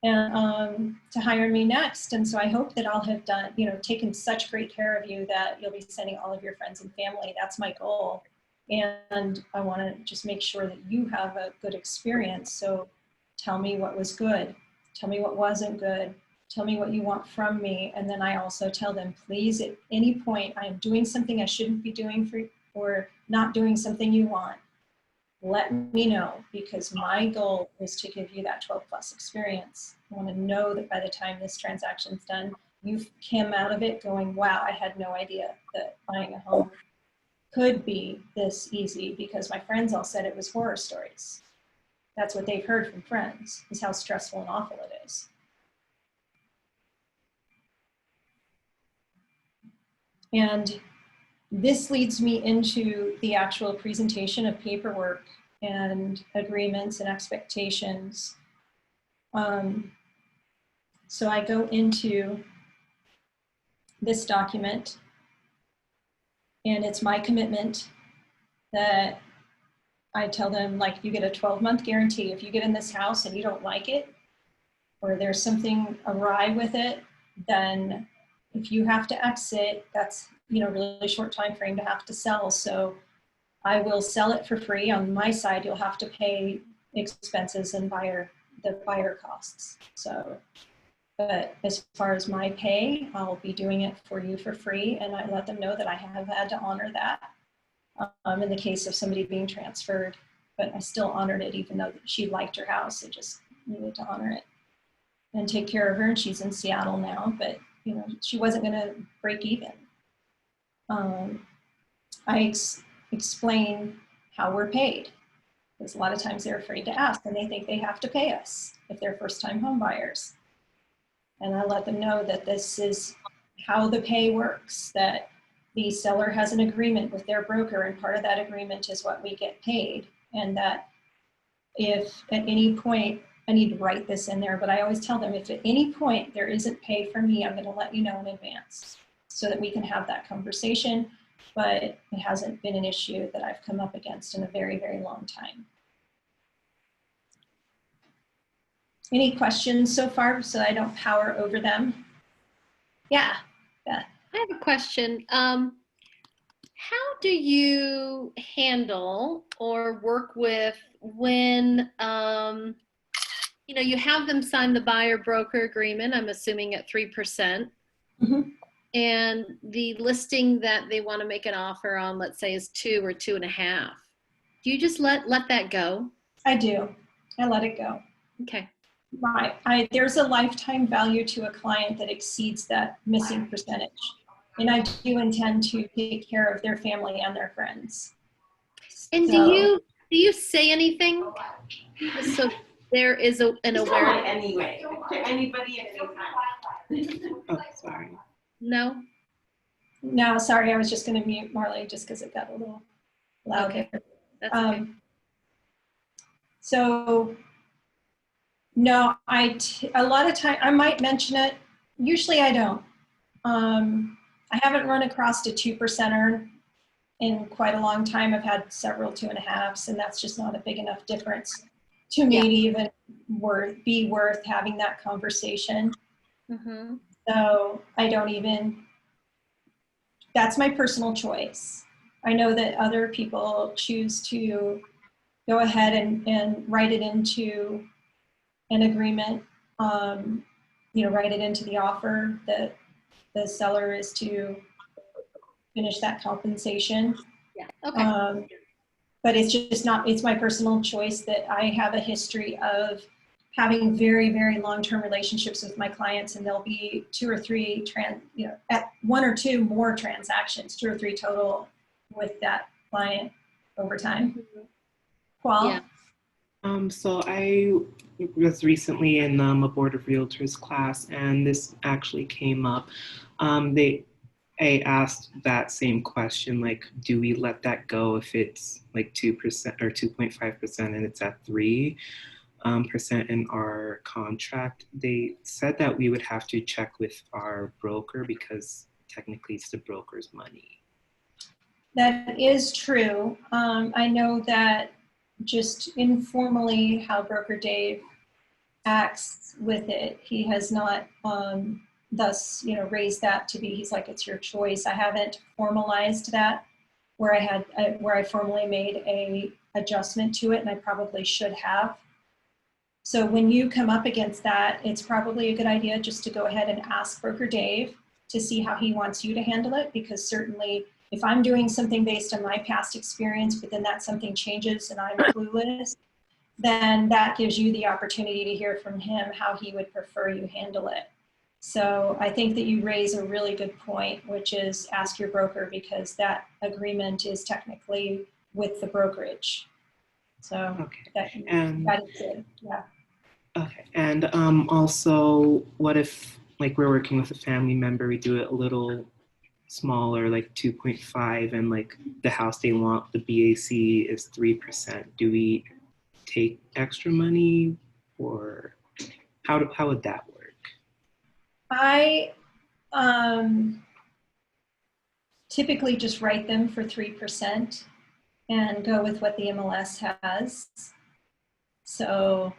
and to hire me next. And so I hope that I'll have done, taken such great care of you that you'll be sending all of your friends and family. That's my goal. And I want to just make sure that you have a good experience. So tell me what was good. Tell me what wasn't good. Tell me what you want from me. And then I also tell them, please, at any point I am doing something I shouldn't be doing or not doing something you want, let me know, because my goal is to give you that 12+ experience. I want to know that by the time this transaction's done, you've come out of it going, wow, I had no idea that buying a home could be this easy, because my friends all said it was horror stories. That's what they've heard from friends, is how stressful and awful it is. And this leads me into the actual presentation of paperwork and agreements and expectations. So I go into this document, and it's my commitment that I tell them, like, you get a 12-month guarantee. If you get in this house and you don't like it, or there's something awry with it, then if you have to exit, that's, really short time frame to have to sell. So I will sell it for free. On my side, you'll have to pay expenses and the buyer costs. So, but as far as my pay, I'll be doing it for you for free. And I let them know that I have had to honor that in the case of somebody being transferred, but I still honored it even though she liked her house. I just needed to honor it and take care of her. And she's in Seattle now, but she wasn't going to break even. I explain how we're paid, because a lot of times they're afraid to ask and they think they have to pay us if they're first-time home buyers. And I let them know that this is how the pay works, that the seller has an agreement with their broker, and part of that agreement is what we get paid. And that if at any point, I need to write this in there, but I always tell them, if at any point there isn't pay from me, I'm going to let you know in advance so that we can have that conversation. But it hasn't been an issue that I've come up against in a very, very long time. Any questions so far, so I don't power over them? Yeah, Beth. I have a question. How do you handle or work with when, you have them sign the buyer broker agreement, I'm assuming at 3%, and the listing that they want to make an offer on, let's say, is 2 or 2.5. Do you just let that go? I do. I let it go. Okay. Right. There's a lifetime value to a client that exceeds that missing percentage. And I do intend to take care of their family and their friends. And do you say anything? So there is an awareness. Anyway, to anybody at any time. Oh, sorry. No? No, sorry. I was just going to mute Marley just because it got a little loud. Okay. There. That's okay. So no, a lot of time I might mention it. Usually I don't. I haven't run across a 2%er in quite a long time. I've had several 2.5s, and that's just not a big enough difference to me to even be worth having that conversation. So I don't even, that's my personal choice. I know that other people choose to go ahead and write it into an agreement, write it into the offer that the seller is to finish that compensation. Yeah. Okay. But it's just not, it's my personal choice that I have a history of having very, very long-term relationships with my clients, and there'll be 2 or 3, at 1 or 2 more transactions, 2 or 3 total with that client over time. Qual? Yeah. So I was recently in a Board of Realtors class, and this actually came up. I asked that same question, like, do we let that go if it's like 2% or 2.5% and it's at 3% in our contract? They said that we would have to check with our broker because technically it's the broker's money. That is true. I know that just informally how Broker Dave acts with it, he has not thus, raised that to be, he's like, it's your choice. I haven't formalized that where I formally made a adjustment to it, and I probably should have. So when you come up against that, it's probably a good idea just to go ahead and ask Broker Dave to see how he wants you to handle it, because certainly if I'm doing something based on my past experience, but then that something changes and I'm clueless, then that gives you the opportunity to hear from him how he would prefer you handle it. So I think that you raise a really good point, which is ask your broker, because that agreement is technically with the brokerage. So Okay. And that is good. Yeah. okay. And also, what if like we're working with a family member, we do it a little smaller, like 2.5, and like the house they want, the BAC is 3%. Do we take extra money, or how would that work? I typically just write them for 3% and go with what the MLS has. So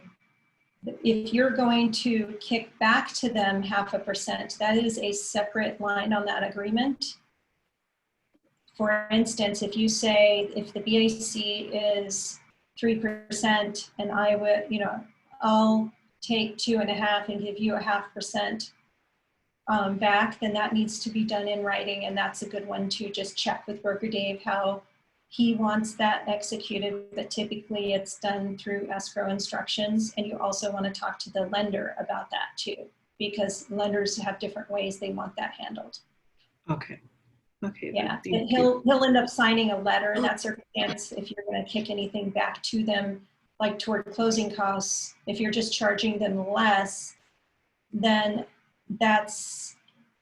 if you're going to kick back to them 0.5%, that is a separate line on that agreement. For instance, if you say, if the BAC is 3% and I would, I'll take 2.5 and give you 0.5% back, then that needs to be done in writing. And that's a good one to just check with Broker Dave how he wants that executed, but typically it's done through escrow instructions. And you also want to talk to the lender about that too, because lenders have different ways they want that handled. Okay. Okay. Yeah, and he'll end up signing a letter in that circumstance if you're going to kick anything back to them, like toward closing costs. If you're just charging them less, then that's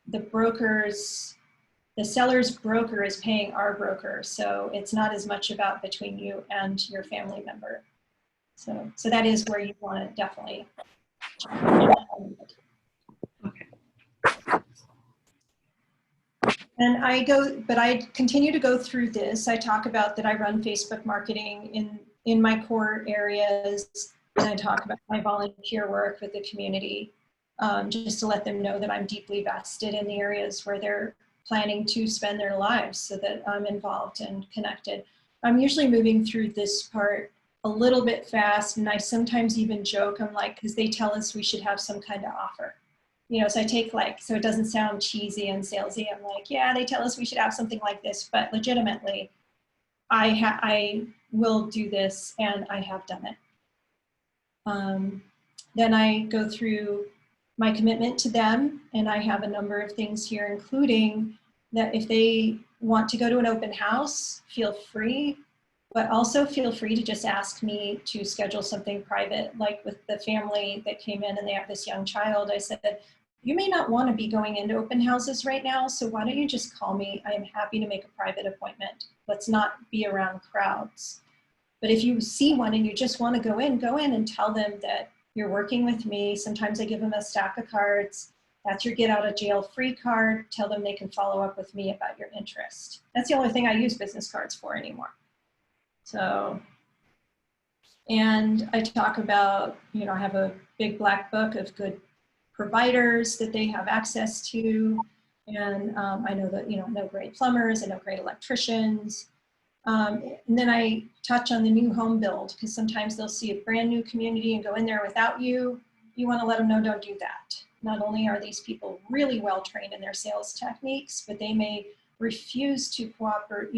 the seller's broker is paying our broker. So it's not as much about between you and your family member. So that is where you want to definitely. Okay. And I continue to go through this. I talk about that I run Facebook marketing in my core areas, and I talk about my volunteer work with the community, just to let them know that I'm deeply vested in the areas where they're planning to spend their lives, so that I'm involved and connected. I'm usually moving through this part a little bit fast, and I sometimes even joke, I'm like, because they tell us we should have some kind of offer. So I take so it doesn't sound cheesy and salesy. I'm like, yeah, they tell us we should have something like this, but legitimately, I will do this, and I have done it. Then I go through my commitment to them, and I have a number of things here, including that if they want to go to an open house, feel free, but also feel free to just ask me to schedule something private. Like with the family that came in and they have this young child, I said, you may not want to be going into open houses right now, so why don't you just call me? I am happy to make a private appointment. Let's not be around crowds. But if you see one and you just want to go in and tell them that you're working with me. Sometimes I give them a stack of cards. That's your get out of jail free card. Tell them they can follow up with me about your interest. That's the only thing I use business cards for anymore. So, and I talk about, I have a big black book of good providers that they have access to. And I know that, I know great plumbers, I know great electricians. And then I touch on the new home build, because sometimes they'll see a brand new community and go in there without you. You want to let them know, don't do that. Not only are these people really well trained in their sales techniques, but they may refuse to cooperate,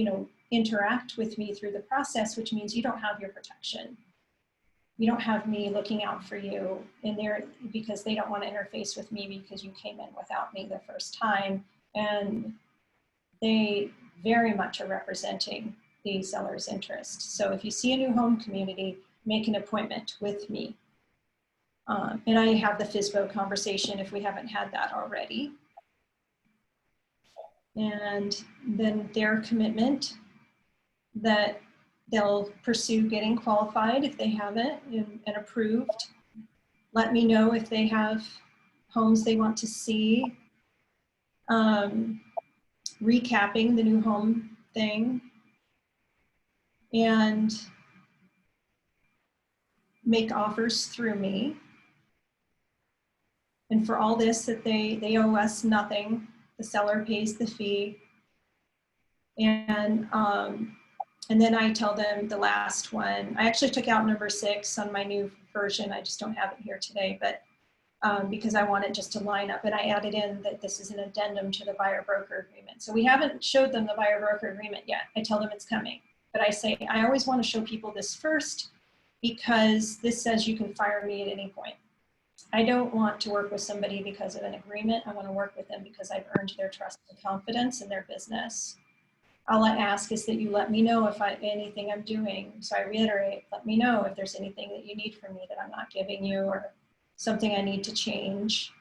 interact with me through the process, which means you don't have your protection. You don't have me looking out for you in there, because they don't want to interface with me because you came in without me the first time. And they very much are representing the seller's interest. So if you see a new home community, make an appointment with me. And I have the FSBO conversation if we haven't had that already. And then their commitment that they'll pursue getting qualified if they haven't and approved. Let me know if they have homes they want to see. Recapping the new home thing and make offers through me. And for all this, that they owe us nothing. The seller pays the fee. And then I tell them the last one. I actually took out number 6 on my new version. I just don't have it here today, but because I want it just to line up. And I added in that this is an addendum to the buyer-broker agreement. So we haven't showed them the buyer-broker agreement yet. I tell them it's coming. But I say, I always want to show people this first because this says you can fire me at any point. I don't want to work with somebody because of an agreement. I want to work with them because I've earned their trust and confidence in their business. All I ask is that you let me know if anything I'm doing. So I reiterate, let me know if there's anything that you need from me that I'm not giving you or something I need to change.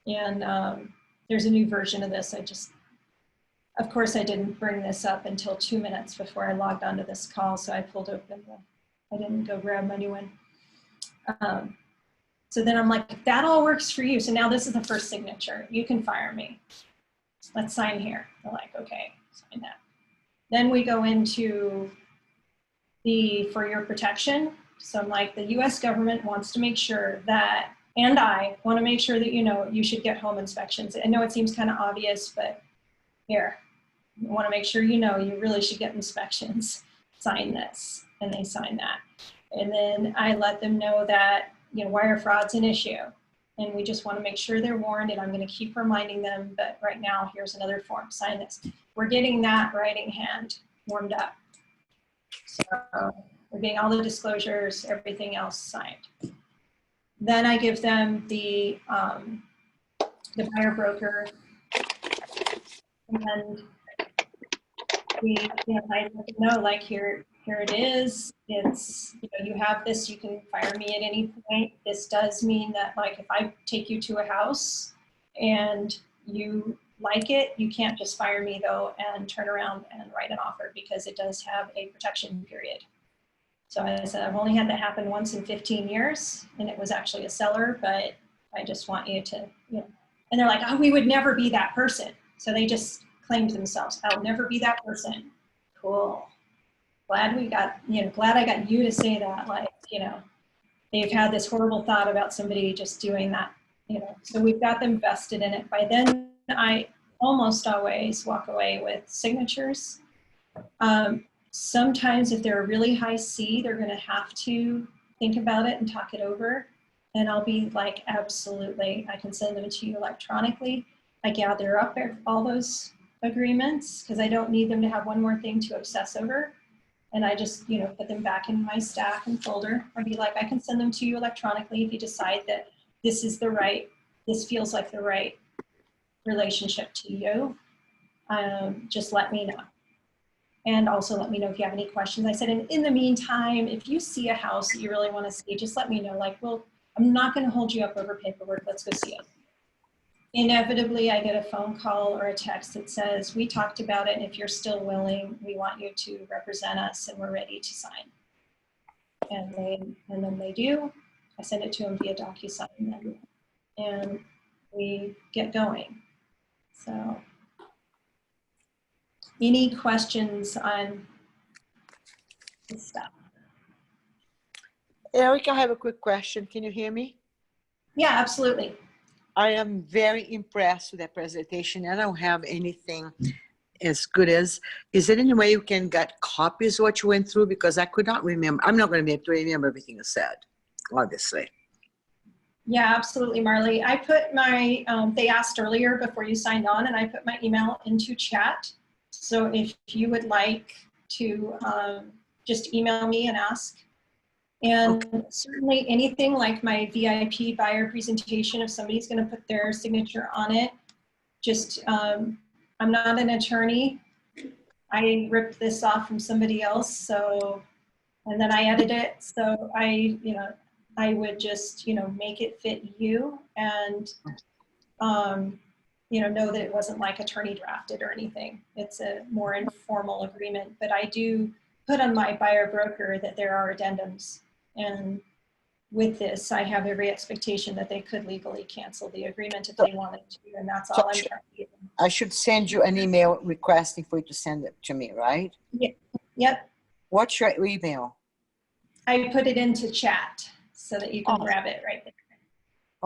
And there's a new version of this. Of course, I didn't bring this up until 2 minutes before I logged onto this call. So I pulled open I didn't go grab my new one. So then I'm like, if that all works for you. So now this is the first signature. You can fire me. Let's sign here. They're like, okay, sign that. Then we go into for your protection. So I'm like, the US government wants to make sure that, and I want to make sure that you should get home inspections. I know it seems kind of obvious, but here, you want to make sure you really should get inspections. Sign this, and they sign that. And then I let them know that wire fraud's an issue. And we just want to make sure they're warned, and I'm going to keep reminding them, but right now, here's another form, sign this. We're getting that writing hand warmed up. So we're getting all the disclosures, everything else signed. Then I give them the buyer broker, and I let them know, like, here it is. It's, you have this, you can fire me at any point. This does mean that, like, if I take you to a house and you like it, you can't just fire me though and turn around and write an offer, because it does have a protection period. So I said, I've only had that happen once in 15 years, and it was actually a seller, but I just want you to, and they're like, oh, we would never be that person. So they just claimed themselves, I'll never be that person. Cool. Glad we got, glad I got you to say that. Like, they've had this horrible thought about somebody just doing that, so we've got them vested in it. By then, I almost always walk away with signatures. Sometimes if they're a really high C, they're going to have to think about it and talk it over. And I'll be like, absolutely, I can send them to you electronically. I gather up all those agreements because I don't need them to have one more thing to obsess over. And I just, put them back in my stack and folder. I'd be like, I can send them to you electronically if you decide that this feels like the right relationship to you. Just let me know. And also let me know if you have any questions. I said, and in the meantime, if you see a house that you really want to see, just let me know. Like, well, I'm not going to hold you up over paperwork. Let's go see it. Inevitably, I get a phone call or a text that says, we talked about it, and if you're still willing, we want you to represent us, and we're ready to sign. And then they do. I send it to them via DocuSign, and we get going. So, any questions on this stuff? Erica, I have a quick question. Can you hear me? Yeah, absolutely. I am very impressed with that presentation. I don't have anything as good as, is there any way you can get copies of what you went through? Because I could not remember. I'm not going to be able to remember everything you said, obviously. Yeah, absolutely, Marley. I put my, they asked earlier before you signed on, and I put my email into chat. So if you would like to just email me and ask. And okay. Certainly anything like my VIP buyer presentation, if somebody's going to put their signature on it, just, I'm not an attorney. I ripped this off from somebody else. So, and then I edit it. So I would just, make it fit you and, know that it wasn't like attorney drafted or anything. It's a more informal agreement, but I do put on my buyer broker that there are addendums. And with this, I have every expectation that they could legally cancel the agreement if they wanted to, and that's all I'm trying to do. I should send you an email requesting for you to send it to me, right? Yep, What's your email? I put it into chat so that you can Oh. grab it right there.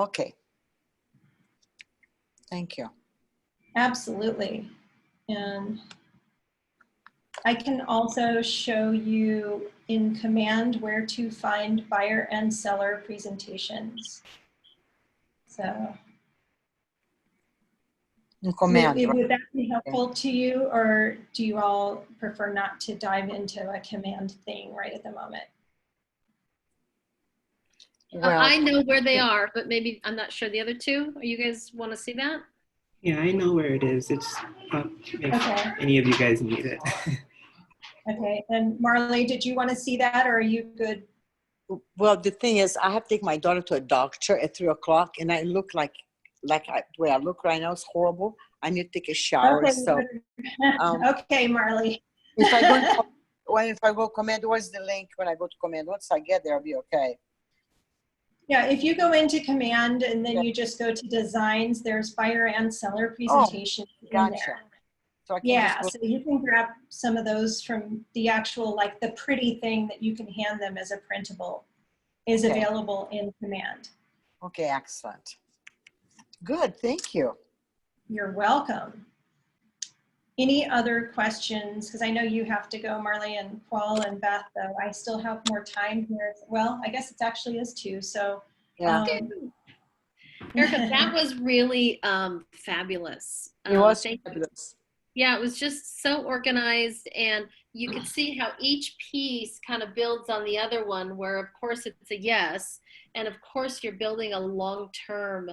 Okay. Thank you. Absolutely. And I can also show you in Command where to find buyer and seller presentations. So In command, right? would that be helpful to you, or do you all prefer not to dive into a command thing right at the moment? Well, I know where they are, but maybe I'm not sure the other two. You guys want to see that? Yeah, I know where it is. It's if Okay. any of you guys need it. Okay, and Marley, did you want to see that, or are you good? well, the thing is, I have to take my daughter to a doctor at 3:00, and I look like the way I look right now is horrible. I need to take a shower. Okay, So um, okay, Marley. if I go, if I go command, where's the link when I go to command? Once I get there, I'll be okay. Yeah, if you go into command and then Yeah. you just go to designs, there's buyer and seller presentations in Gotcha. there. So I can Yeah, just so you can grab some of those from the actual, like the pretty thing that you can hand them as a printable is Okay. available in command. go, okay, excellent. Good, thank you. You're welcome. Any other questions? Because I know you have to go, Marley and Paul and Beth, though. I still have more time here. Well, I guess it actually is 2. So, Yeah, Erica, that was really fabulous. it was Thank you. fabulous. Yeah, it was just so organized, and you could see how each piece kind of builds on the other one, where of course it's a yes, and of course you're building a long-term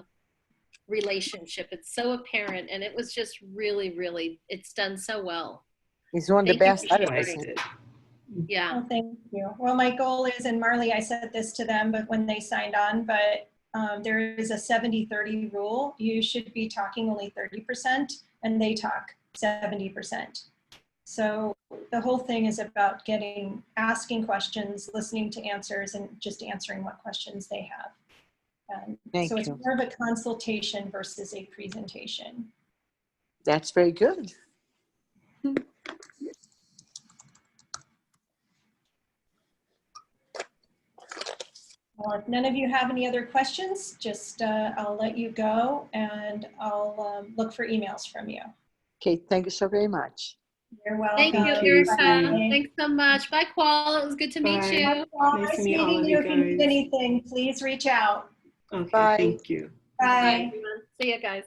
relationship. It's so apparent, and it was just really, really, it's done so well. It's one of the Thank you best for I've sharing. ever Liked seen. it. Yeah. oh, thank you. Well, my goal is, and Marley, I said this to them, but when they signed on, but there is a 70-30 rule. You should be talking only 30%, and they talk 70%. So the whole thing is about asking questions, listening to answers, and just answering what questions they have. Thank So it's you. more of a consultation versus a presentation. That's very good. Well, if none of you have any other questions, just I'll let you go, and I'll look for emails from you. Okay, thank you so very much. You're welcome. Thank you, Thank you, Erica. Sue. Thanks so much. Bye, Qual. It was good to meet Bye. you. Well, Nice to nice meet all meeting of you. you If you need guys. anything, please reach out. Okay, Bye. thank you. Bye, Bye. everyone. See you guys.